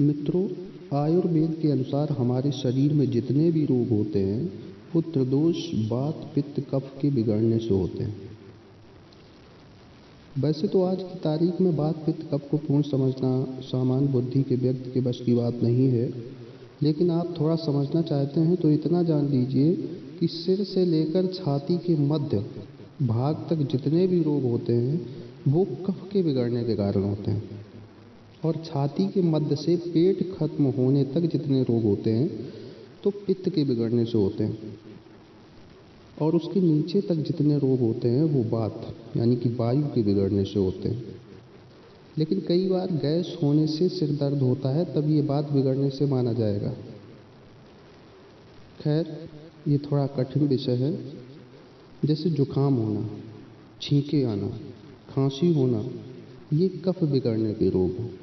मित्रों, आयुर्वेद के अनुसार हमारे शरीर में जितने भी रोग होते हैं वो त्रिदोष वात पित्त कफ के बिगड़ने से होते हैं। वैसे तो आज की तारीख में वात पित्त कफ को पूर्ण समझना सामान्य बुद्धि के व्यक्ति के बस की बात नहीं है, लेकिन आप थोड़ा समझना चाहते हैं तो इतना जान लीजिए कि सिर से लेकर छाती के मध्य भाग तक जितने भी रोग होते हैं वो कफ के बिगड़ने के कारण होते हैं, और छाती के मध्य से पेट खत्म होने तक जितने रोग होते हैं तो पित्त के बिगड़ने से होते हैं, और उसके नीचे तक जितने रोग होते हैं वो वात यानी कि वायु के बिगड़ने से होते हैं। लेकिन कई बार गैस होने से सिर दर्द होता है, तब ये बात बिगड़ने से माना जाएगा। खैर, ये थोड़ा कठिन विषय है। जैसे जुकाम होना, छींके आना, खांसी होना, ये कफ बिगड़ने के रोग हैं।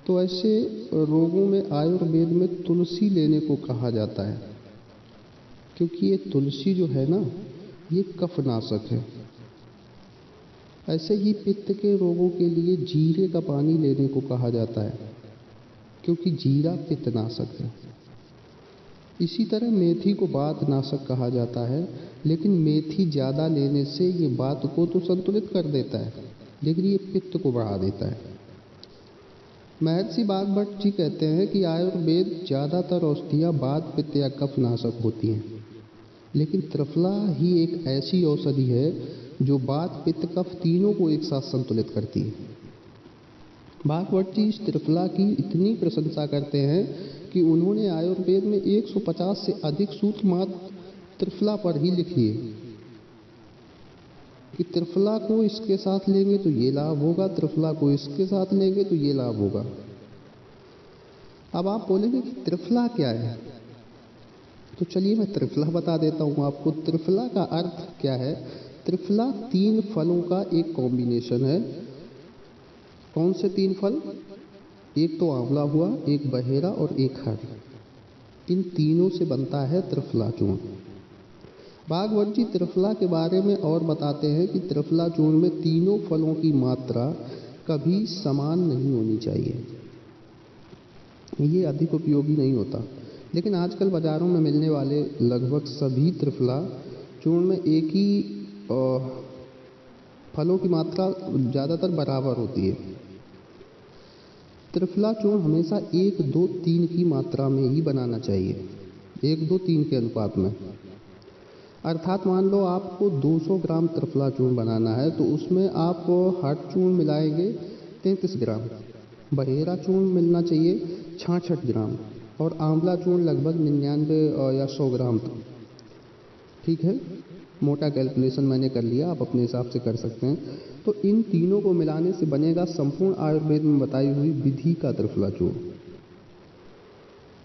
तो ऐसे रोगों में आयुर्वेद में तुलसी लेने को कहा जाता है, क्योंकि ये तुलसी जो है ना, ये कफनाशक है। ऐसे ही पित्त के रोगों के लिए जीरे का पानी लेने को कहा जाता है, क्योंकि जीरा पित्तनाशक है। इसी तरह मेथी को वातनाशक कहा जाता है, लेकिन मेथी ज़्यादा लेने से ये वात को तो संतुलित कर देता है, लेकिन ये पित्त को बढ़ा देता है। महर्षि वाग्भट जी कहते हैं कि आयुर्वेद ज़्यादातर औषधियाँ वात पित्त या कफ नाशक होती हैं, लेकिन त्रिफला ही एक ऐसी औषधि है जो वात पित्त कफ तीनों को एक साथ संतुलित करती है। वाग्भट जी इस त्रिफला की इतनी प्रशंसा करते हैं कि उन्होंने आयुर्वेद में 150 से अधिक सूत्र मात्र त्रिफला पर ही लिख लिए कि त्रिफला को इसके साथ लेंगे तो ये लाभ होगा, त्रिफला को इसके साथ लेंगे तो ये लाभ होगा। अब आप बोलेंगे कि त्रिफला क्या है, तो चलिए मैं त्रिफला बता देता हूँ आपको। त्रिफला का अर्थ क्या है? त्रिफला 3 फलों का एक कॉम्बिनेशन है। कौन से 3 फल? एक तो आंवला हुआ, एक बहेरा और एक हर। इन तीनों से बनता है त्रिफला चूर्ण। भागवत जी त्रिफला के बारे में और बताते हैं कि त्रिफला चूर्ण में तीनों फलों की मात्रा कभी समान नहीं होनी चाहिए। ये अधिक उपयोगी नहीं होता, लेकिन आजकल बाज़ारों में मिलने वाले लगभग सभी त्रिफला चूर्ण में एक ही फलों की मात्रा ज़्यादातर बराबर होती है। त्रिफला चूर्ण हमेशा 1, 2, 3 की मात्रा में ही बनाना चाहिए, 1, 2, 3 के अनुपात में। अर्थात मान लो आपको 200 ग्राम त्रिफला चूर्ण बनाना है तो उसमें आप हर चूर्ण मिलाएंगे 33 ग्राम, बहेरा चूर्ण मिलना चाहिए 66 ग्राम और आंवला चूर्ण लगभग 99 या 100 ग्राम तक। ठीक है, मोटा कैलकुलेशन मैंने कर लिया, आप अपने हिसाब से कर सकते हैं। तो इन तीनों को मिलाने से बनेगा संपूर्ण आयुर्वेद में बताई हुई विधि का त्रिफला चूर्ण,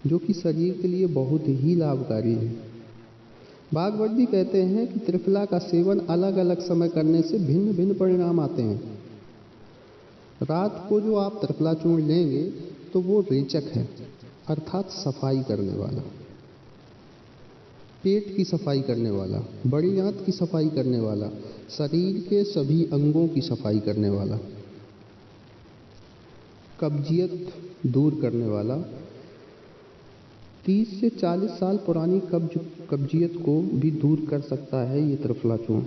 जो कि शरीर के लिए बहुत ही लाभकारी है। भागवत जी कहते हैं कि त्रिफला का सेवन अलग अलग समय करने से भिन्न भिन्न परिणाम आते हैं। रात को जो आप त्रिफला चूर्ण लेंगे तो वो रेचक है, अर्थात सफाई करने वाला, पेट की सफाई करने वाला, बड़ी आंत की सफाई करने वाला, शरीर के सभी अंगों की सफाई करने वाला, कब्जियत दूर करने वाला, 30 से 40 साल पुरानी कब्जियत को भी दूर कर सकता है ये त्रिफला चूर्ण।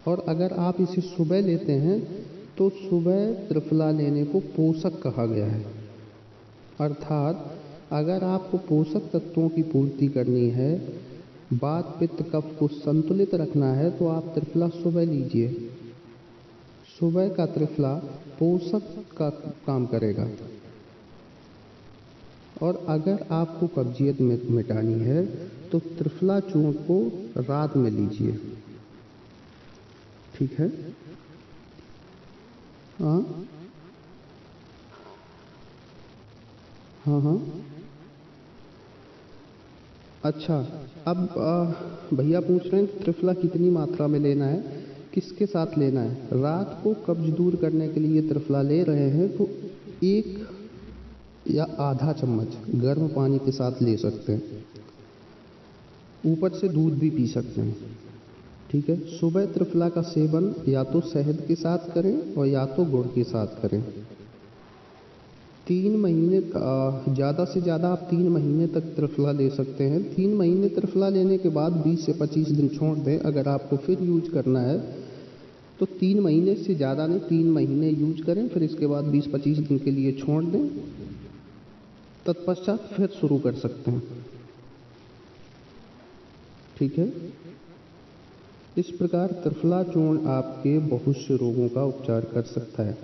और अगर आप इसे सुबह लेते हैं तो सुबह त्रिफला लेने को पोषक कहा गया है, अर्थात अगर आपको पोषक तत्वों की पूर्ति करनी है, वात पित्त कफ को संतुलित रखना है, तो आप त्रिफला सुबह लीजिए। सुबह का त्रिफला पोषक का काम करेगा। और अगर आपको कब्जियत मिटानी है तो त्रिफला चूर्ण को रात में लीजिए। ठीक है? हाँ हाँ। अच्छा, अब भैया पूछ रहे हैं त्रिफला कितनी मात्रा में लेना है, किसके साथ लेना है। रात को कब्ज दूर करने के लिए त्रिफला ले रहे हैं तो 1 या आधा चम्मच गर्म पानी के साथ ले सकते हैं, ऊपर से दूध भी पी सकते हैं। ठीक है, सुबह त्रिफला का सेवन या तो शहद के साथ करें और या तो गुड़ के साथ करें। 3 महीने ज़्यादा से ज़्यादा आप 3 महीने तक त्रिफला ले सकते हैं। 3 महीने त्रिफला लेने के बाद 20 से 25 दिन छोड़ दें। अगर आपको फिर यूज करना है तो 3 महीने से ज़्यादा नहीं, 3 महीने यूज करें, फिर इसके बाद 20-25 दिन के लिए छोड़ दें, तत्पश्चात फिर शुरू कर सकते हैं। ठीक है। इस प्रकार त्रिफला चूर्ण आपके बहुत से रोगों का उपचार कर सकता है।